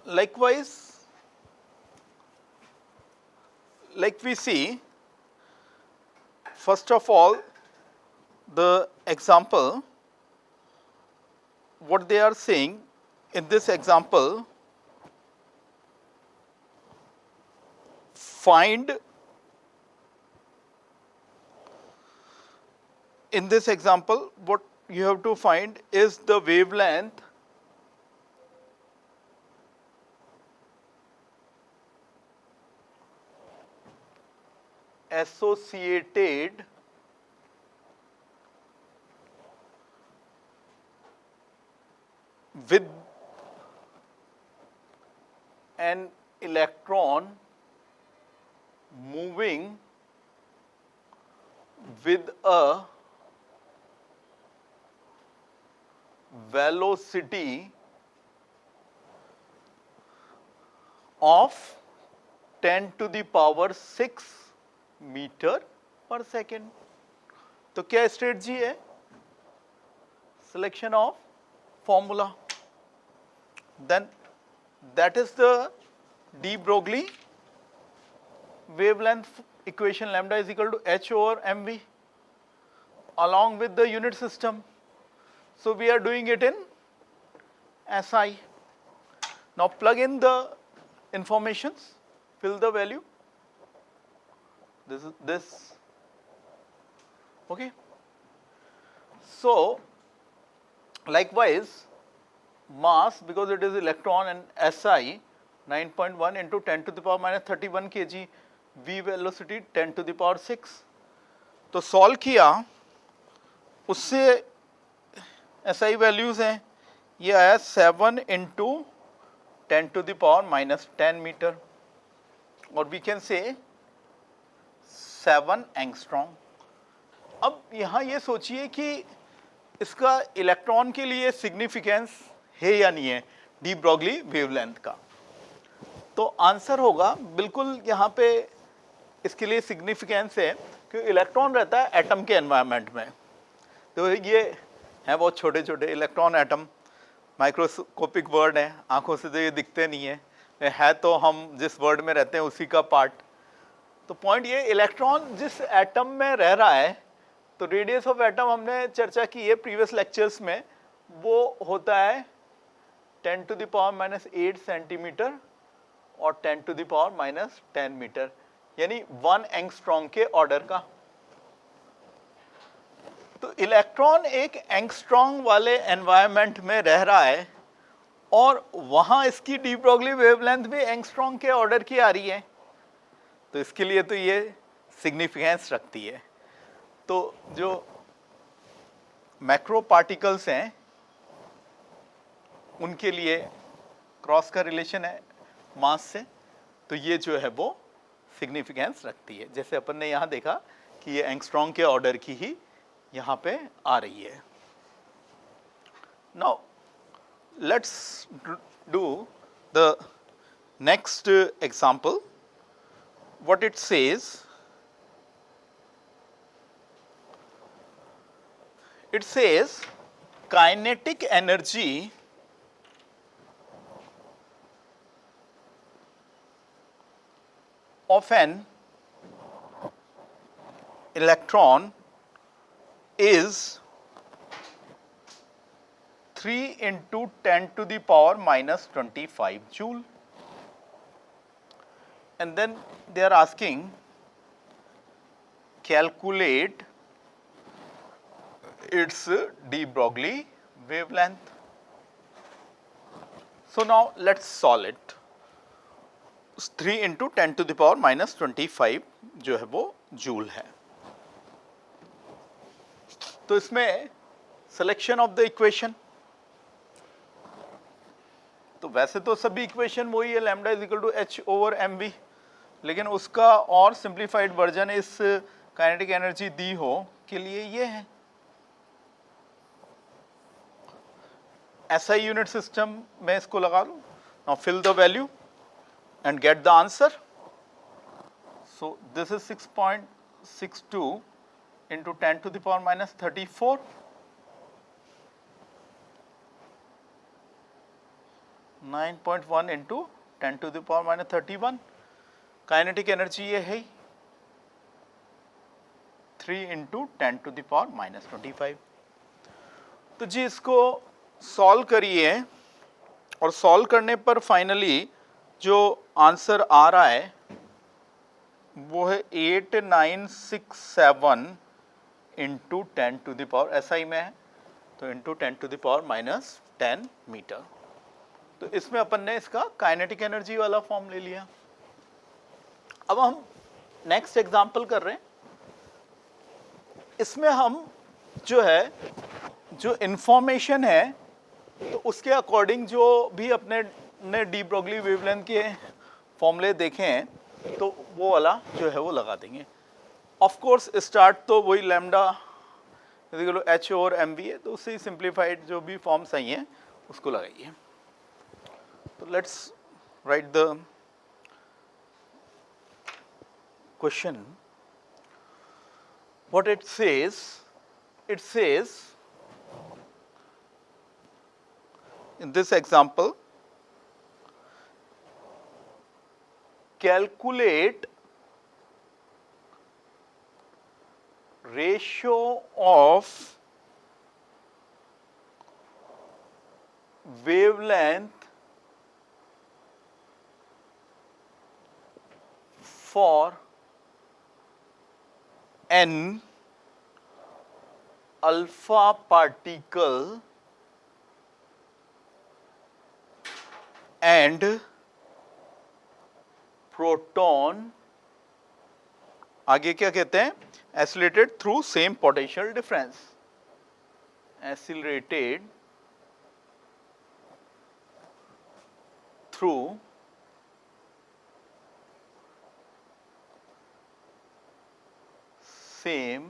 likewise, like we see, first of all, the example, what they are saying in this example, find, in this example what you have to find is the wavelength associated with an electron moving with a velocity of 10 to the power 6 metre पर second. तो क्या strategy है? Selection of formula, then that is the de Broglie wavelength equation, lambda is equal to h over mv along with the unit system. So we are doing it in SI. Now plug in the informations, fill the value. This is this. Okay. So likewise, mass, because it is electron, and SI 9.1 into 10 to the power minus 31 kg, v velocity 10 to the power 6. तो solve किया, उससे SI values हैं, ये आया 7 into 10 to the power minus 10 metre, और we can say 7 angstrom. अब यहाँ ये सोचिए कि इसका इलेक्ट्रॉन के लिए सिग्निफिकेंस है या नहीं है डी ब्रोगली वेवलेंथ का, तो आंसर होगा बिल्कुल यहाँ पे इसके लिए सिग्निफिकेंस है, क्योंकि इलेक्ट्रॉन रहता है एटम के एनवायरनमेंट में। तो ये हैं बहुत छोटे छोटे इलेक्ट्रॉन एटम, माइक्रोस्कोपिक वर्ड है, आंखों से तो ये दिखते नहीं है तो हम जिस वर्ड में रहते हैं उसी का पार्ट। तो पॉइंट ये, इलेक्ट्रॉन जिस एटम में रह रहा है, तो रेडियस ऑफ एटम हमने चर्चा की है प्रीवियस लेक्चर्स में, वो होता है 10 to the power minus 8 centimetre और 10 to the power minus 10 metre, यानी 1 एंगस्ट्रॉम के ऑर्डर का। तो इलेक्ट्रॉन एक एंगस्ट्रॉम वाले एनवायरनमेंट में रह रहा है, और वहां इसकी डी ब्रोगली वेवलेंथ भी एंगस्ट्रॉम के ऑर्डर की आ रही है, तो इसके लिए तो ये सिग्निफिकेंस रखती है। तो जो मैक्रो पार्टिकल्स हैं उनके लिए क्रॉस का रिलेशन है मास से, तो ये जो है वो सिग्निफिकेंस रखती है। जैसे अपन ने यहाँ देखा कि ये एंगस्ट्रॉम के ऑर्डर की ही यहाँ पे आ रही है। Now let's do the next example. What it says, it says kinetic energy of an electron is 3 into 10 to the power minus 25 joule. And then they are asking, calculate its de Broglie wavelength. So now let's solve it. 3 into 10 to the power minus 25 जो है वो joule है। तो इसमें selection of the equation, तो वैसे तो सभी इक्वेशन वही है, lambda is equal to h over m v, लेकिन उसका और सिंप्लीफाइड वर्जन इस काइनेटिक एनर्जी दी हो के लिए ये है। SI यूनिट सिस्टम में इसको लगा लूँ। Now fill the value and get the answer. So this is 6.62 into 10 to the power minus 34. 9.1 into 10⁻⁻31। Kinetic energy ये है 3 इंटू 10⁻⁻25। तो जी इसको सॉल्व करिए और सॉल्व करने पर फाइनली जो आंसर आ रहा है वो है 8967 इंटू 10⁻, SI में है तो इंटू 10⁻⁻10 मीटर। तो इसमें अपन ने इसका काइनेटिक एनर्जी वाला फॉर्म ले लिया। अब हम नेक्स्ट एग्जांपल कर रहे हैं। इसमें हम जो है जो इंफॉर्मेशन है तो उसके अकॉर्डिंग जो भी अपने ने डी ब्रोगली वेवलेंथ के फॉर्मूले देखे हैं तो वो वाला जो है वो लगा देंगे। ऑफ कोर्स स्टार्ट तो वही लैम्डा एच और एम बी है, तो उससे ही सिंप्लीफाइड जो भी फॉर्म्स आई हैं उसको लगाइए। तो let's write the question. What it says in this example, calculate ratio of wavelength for n alpha particle and proton, आगे क्या कहते हैं, accelerated through same potential difference, accelerated through same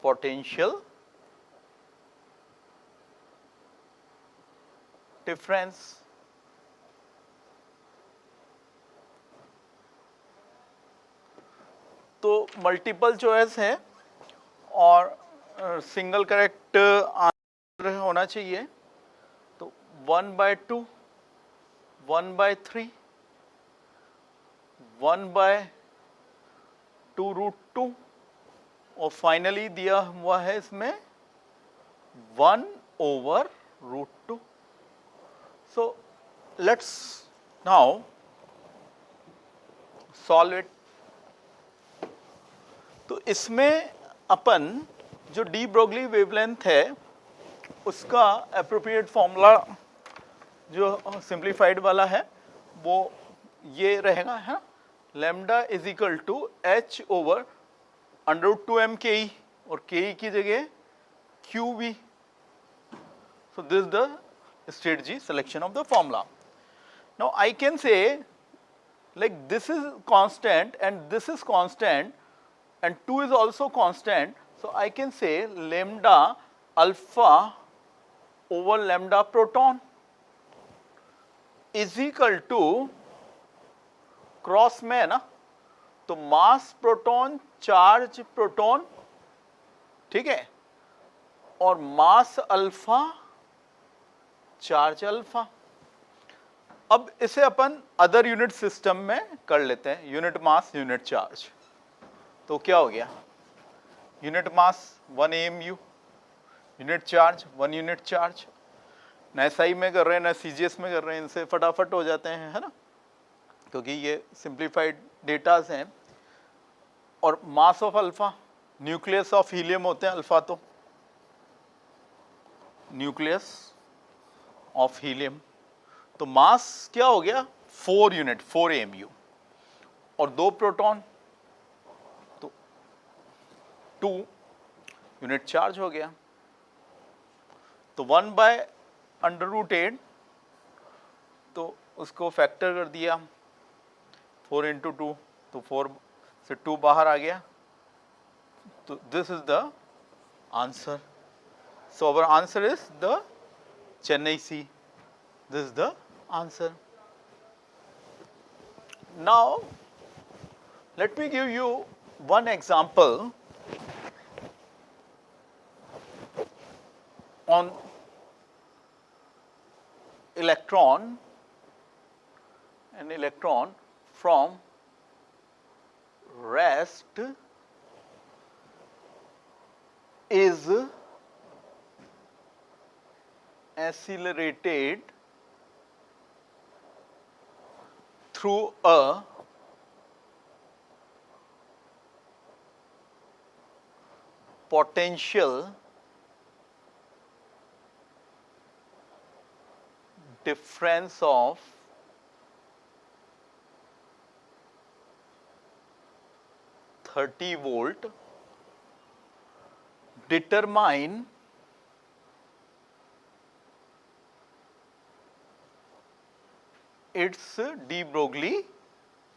potential difference. तो multiple choice है और single correct answer होना चाहिए। तो 1/2, 1/3, 1/2√2 और फाइनली दिया हुआ है इसमें 1/√2। So let's now solve it। तो इसमें अपन जो डी ब्रोगली वेवलेंथ है उसका एप्रोप्रिएट फॉर्मूला जो सिंप्लीफाइड वाला है वो ये रहेगा, है lambda is equal to h over √2m K ई और के ई की जगह QV। So this is the strategy selection of the formula. Now I can say like this is constant and this is constant and 2 is also constant, so I can say lambda alpha over lambda proton is equal to cross में है ना, तो मास proton charge proton, ठीक है, और मास alpha charge alpha. अब इसे अपन other unit system में कर लेते हैं, यूनिट मास यूनिट चार्ज। तो क्या हो गया, unit mass 1 AMU, unit charge 1 unit charge. न SI में कर रहे हैं न CGS में कर रहे हैं, इनसे फटाफट हो जाते हैं, है ना, क्योंकि ये सिंप्लीफाइड डेटास हैं। और mass of alpha, nucleus of helium होते हैं अल्फा, तो न्यूक्लियस ऑफ हीलियम, तो मास क्या हो गया 4 यूनिट 4 AMU और 2 प्रोटॉन तो 2 यूनिट चार्ज हो गया। तो 1/√8 तो उसको फैक्टर कर दिया 4 × 2 तो 4 से 2 बाहर आ गया। तो this is the answer. So our answer is the Chennai Sea. This is the answer. Now let me give you one example on electron from rest is accelerated through a potential difference of 30 volt, determine its de Broglie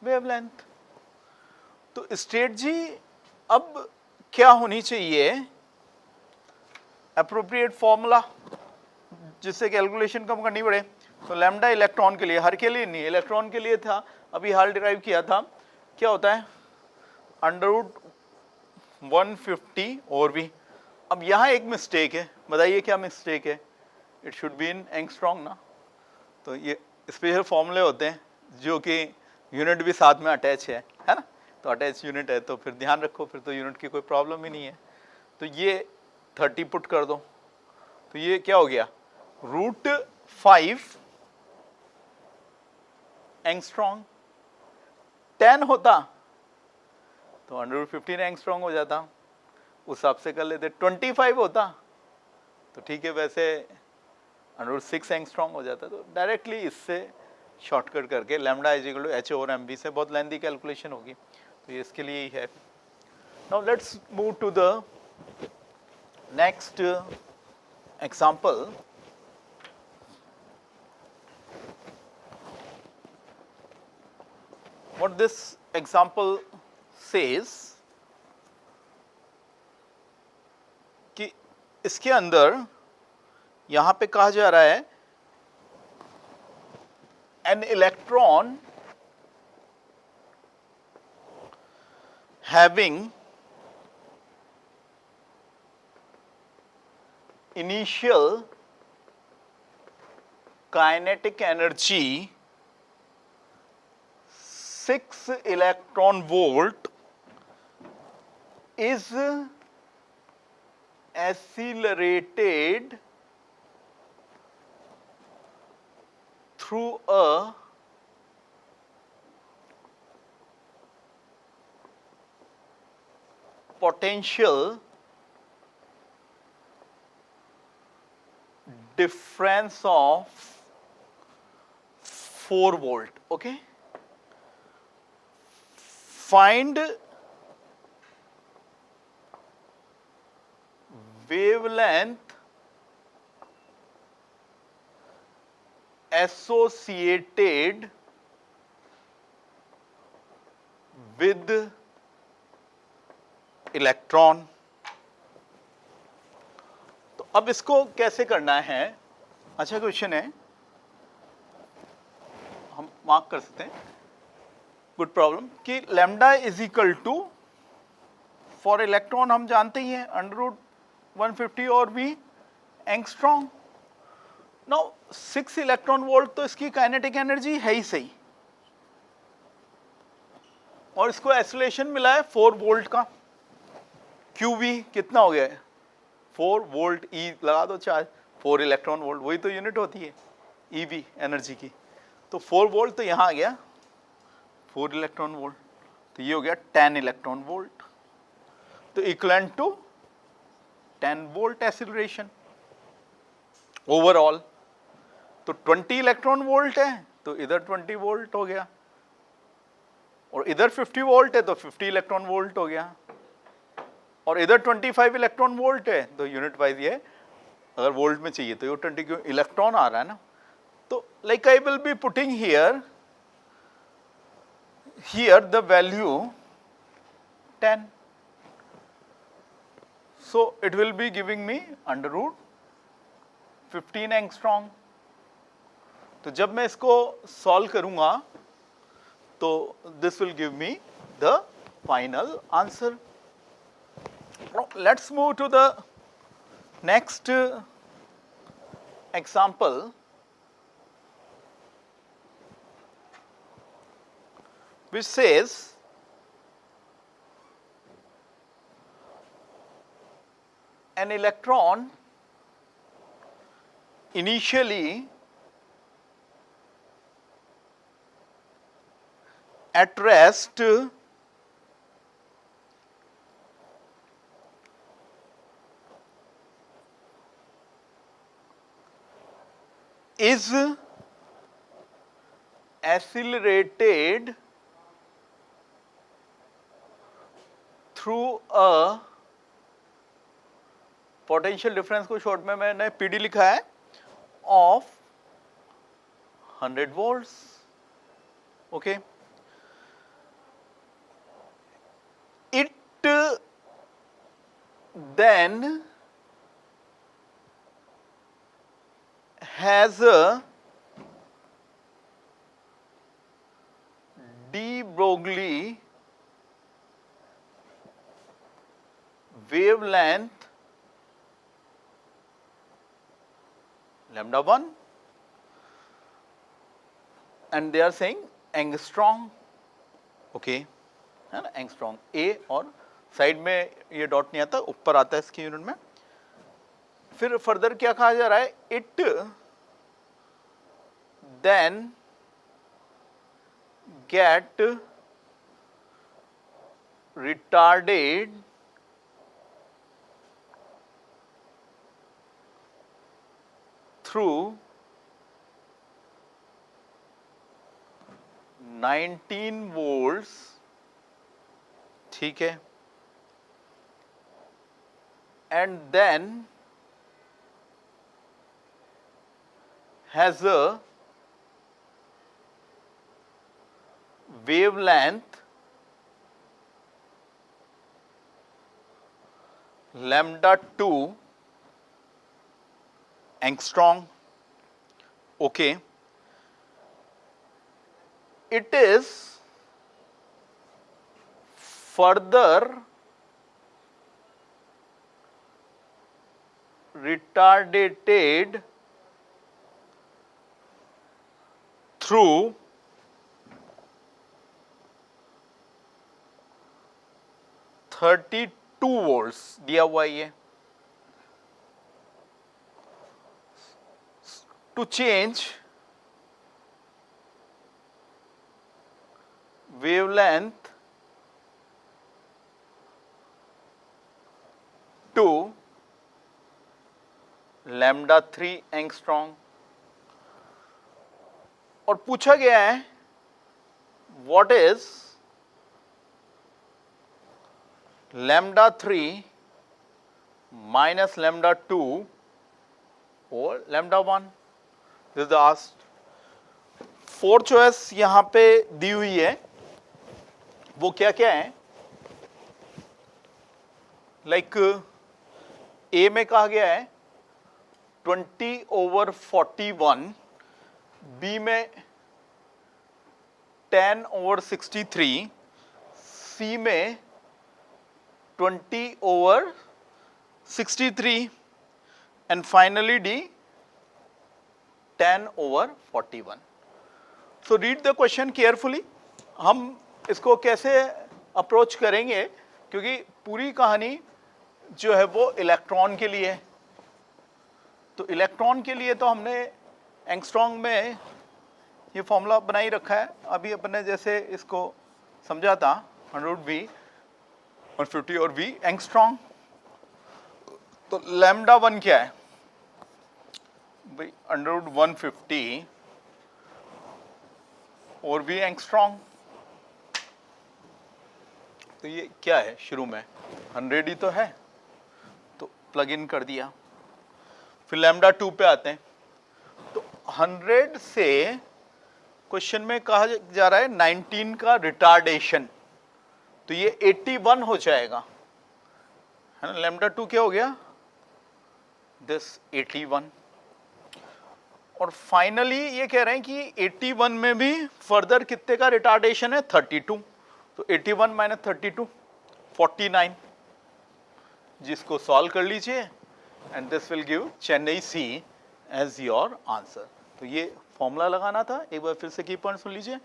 wavelength। तो state जी अब क्या होनी चाहिए, appropriate formula जिससे calculation कम करनी पड़े। तो lambda electron के लिए, हर के लिए नहीं, इलेक्ट्रॉन के लिए था, अभी हाल डिराइव किया था, क्या होता है √150 और भी। अब यहाँ एक मिस्टेक है, बताइए क्या मिस्टेक है, it should be in angstrom ना। तो ये स्पेशल फॉर्मूले होते हैं जो कि यूनिट भी साथ में अटैच है ना, तो अटैच यूनिट है तो फिर ध्यान रखो, फिर तो यूनिट की कोई प्रॉब्लम ही नहीं है। तो ये 30 पुट कर दो, तो ये क्या हो गया √5 एंगस्ट्रॉम। 10 होता तो 115 एंगस्ट्रॉम हो जाता, उस हिसाब से कर लेते। 25 होता तो ठीक है, वैसे 106 एंगस्ट्रॉम हो जाता। तो डायरेक्टली इससे शॉर्टकट करके lambda is equal to h over m v से बहुत लेंथी कैलकुलेशन होगी, तो ये इसके लिए ही है। Now let's move to the next example. What this example says कि इसके अंदर यहां पे कहा जा रहा है an electron having initial kinetic energy 6 electron volt is accelerated through a potential difference of 4 volt। okay, find wavelength associated with electron. तो अब इसको कैसे करना है, अच्छा क्वेश्चन है, हम मार्क कर सकते हैं, गुड प्रॉब्लम, कि lambda is equal to, for electron हम जानते ही हैं √150 और भी एंगस्ट्रॉम। नाउ 6 इलेक्ट्रॉन वोल्ट तो इसकी काइनेटिक एनर्जी है ही सही, और इसको एक्सेलरेशन मिला है 4 वोल्ट का। QV कितना हो गया है 4 वोल्ट, E लगा दो चार्ज, 4 इलेक्ट्रॉन वोल्ट, वही तो यूनिट होती है EV एनर्जी की। तो 4 वोल्ट तो यहाँ आ गया 4 इलेक्ट्रॉन वोल्ट, तो ये हो गया 10 इलेक्ट्रॉन वोल्ट, तो equivalent to 10 volt acceleration overall. तो 20 इलेक्ट्रॉन वोल्ट है तो इधर 20 वोल्ट हो गया, और इधर 50 वोल्ट है तो 50 इलेक्ट्रॉन वोल्ट हो गया, और इधर 25 इलेक्ट्रॉन वोल्ट है तो यूनिट वाइज ये, अगर वोल्ट में चाहिए तो ये 20 क्यों इलेक्ट्रॉन आ रहा है ना। तो like I will be putting here the value 10, so it will be giving me √15 angstrom. तो जब मैं इसको सॉल्व करूंगा तो this will give me the final answer. Let's move to the next example. which says an electron initially at rest is accelerated through a potential difference को short में मैंने PD लिखा है of 100 volts. Okay, it then has a de Broglie wavelength lambda 1 and they are saying angstrom. Okay है ना, angstrom. ए और side में ये डॉट नहीं आता, ऊपर आता है इसकी यूनिट में. फिर फर्दर क्या कहा जा रहा है, it then get retarded through 19 volts. ठीक है, and then has a wavelength lambda 2 angstrom. Okay, it is further retarded through 32 volts दिया हुआ है. To change wavelength to lambda 3 angstrom. और पूछा गया है what is lambda 3 minus lambda 2 और lambda 1. This is asked. 4 choice यहां पे दी हुई है. वो क्या क्या है, लाइक ए में कहा गया है 20/41, बी में 10/63, सी में 20/63 and finally D 10/41. So read the question carefully. हम इसको कैसे अप्रोच करेंगे, क्योंकि पूरी कहानी जो है वो इलेक्ट्रॉन के लिए है. तो इलेक्ट्रॉन के लिए तो हमने एंगस्ट्रॉम में ये फॉर्मूला बना ही रखा है. अभी अपने जैसे इसको समझा था 100V 150 और V एंगस्ट्रॉम. तो लैम्डा 1 क्या है भाई, 150 और V एंगस्ट्रॉम. तो ये क्या है, शुरू में 100 ही तो है, तो प्लग इन कर दिया. फिर लैम्डा 2 पे आते हैं. तो 100 से क्वेश्चन में कहा जा रहा है 19 का रिटार्डेशन, तो ये 81 हो जाएगा, है ना. लैम्डा 2 क्या हो गया, दिस 81. और फाइनली ये कह रहे हैं कि 81 में भी फर्दर कितने का रिटार्डेशन है, 32. तो 81 माइनस 32 49, जिसको सॉल्व कर लीजिए and this will give Chennai C as your answer. तो ये फॉर्मूला लगाना था. एक बार फिर से की पॉइंट सुन लीजिए.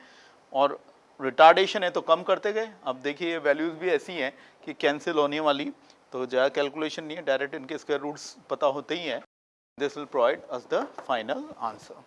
और रिटार्डेशन है तो कम करते गए। अब देखिए ये वैल्यूज़ भी ऐसी हैं कि कैंसिल होने वाली, तो ज़्यादा कैलकुलेशन नहीं है, डायरेक्ट इनके स्क्वायर रूट्स पता होते ही हैं। This will provide us the final answer.